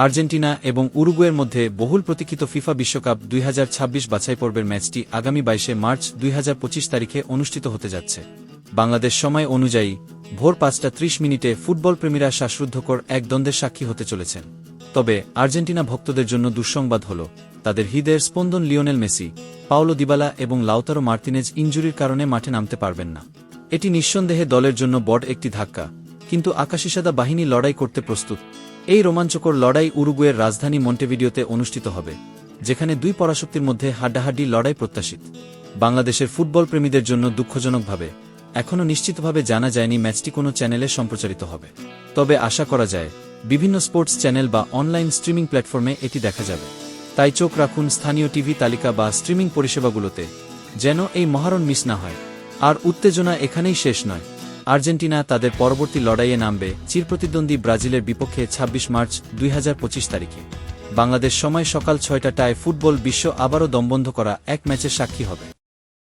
Argentina এবং উরুগুয়ের মধ্যে বহুল প্রতীক্ষিত ফিফা বিশ্বকাপ 2026 বাছাই পর্বের ম্যাচটি আগামী 22 মার্চ 2025 তারিখে অনুষ্ঠিত হতে যাচ্ছে। বাংলাদেশ সময় অনুযায়ী ভোর 5:30 ফুটবল প্রেমীরা শ্বাসরুদ্ধকর এক দ্বন্দ্বের সাক্ষী হতে চলেছেন। তবে আর্জেন্টিনা ভক্তদের জন্য দুঃসংবাদ হল, তাদের হৃদয়ের স্পন্দন লিওনেল মেসি, পাওলো দিবালা এবং লাউতারো মার্তিনেজ ইনজুরির কারণে মাঠে নামতে পারবেন না। এটি নিঃসন্দেহে দলের জন্য বড় একটি ধাক্কা, কিন্তু আকাশিসাদা বাহিনী লড়াই করতে প্রস্তুত। এই রোমাঞ্চকর লড়াই উরুগুয়ের রাজধানী মন্টেভিডিওতে অনুষ্ঠিত হবে, যেখানে দুই পরাশক্তির মধ্যে হাড্ডাহাড্ডি লড়াই প্রত্যাশিত। বাংলাদেশের ফুটবল প্রেমীদের জন্য দুঃখজনকভাবে এখনও নিশ্চিতভাবে জানা যায়নি ম্যাচটি কোনো চ্যানেলে সম্প্রচারিত হবে। তবে আশা করা যায় বিভিন্ন স্পোর্টস চ্যানেল বা অনলাইন স্ট্রিমিং প্ল্যাটফর্মে এটি দেখা যাবে। তাই চোখ রাখুন স্থানীয় টিভি তালিকা বা স্ট্রিমিং পরিষেবাগুলোতে, যেন এই মহারণ মিস না হয়। আর উত্তেজনা এখানেই শেষ নয়। আর্জেন্টিনা তাদের পরবর্তী লড়াইয়ে নামবে চিরপ্রতিদ্বন্দ্বী ব্রাজিলের বিপক্ষে 26 মার্চ 2025 তারিখে। বাংলাদেশ সময় সকাল 6টায় ফুটবল বিশ্ব আবারও দমবন্ধ করা এক ম্যাচের সাক্ষী হবে।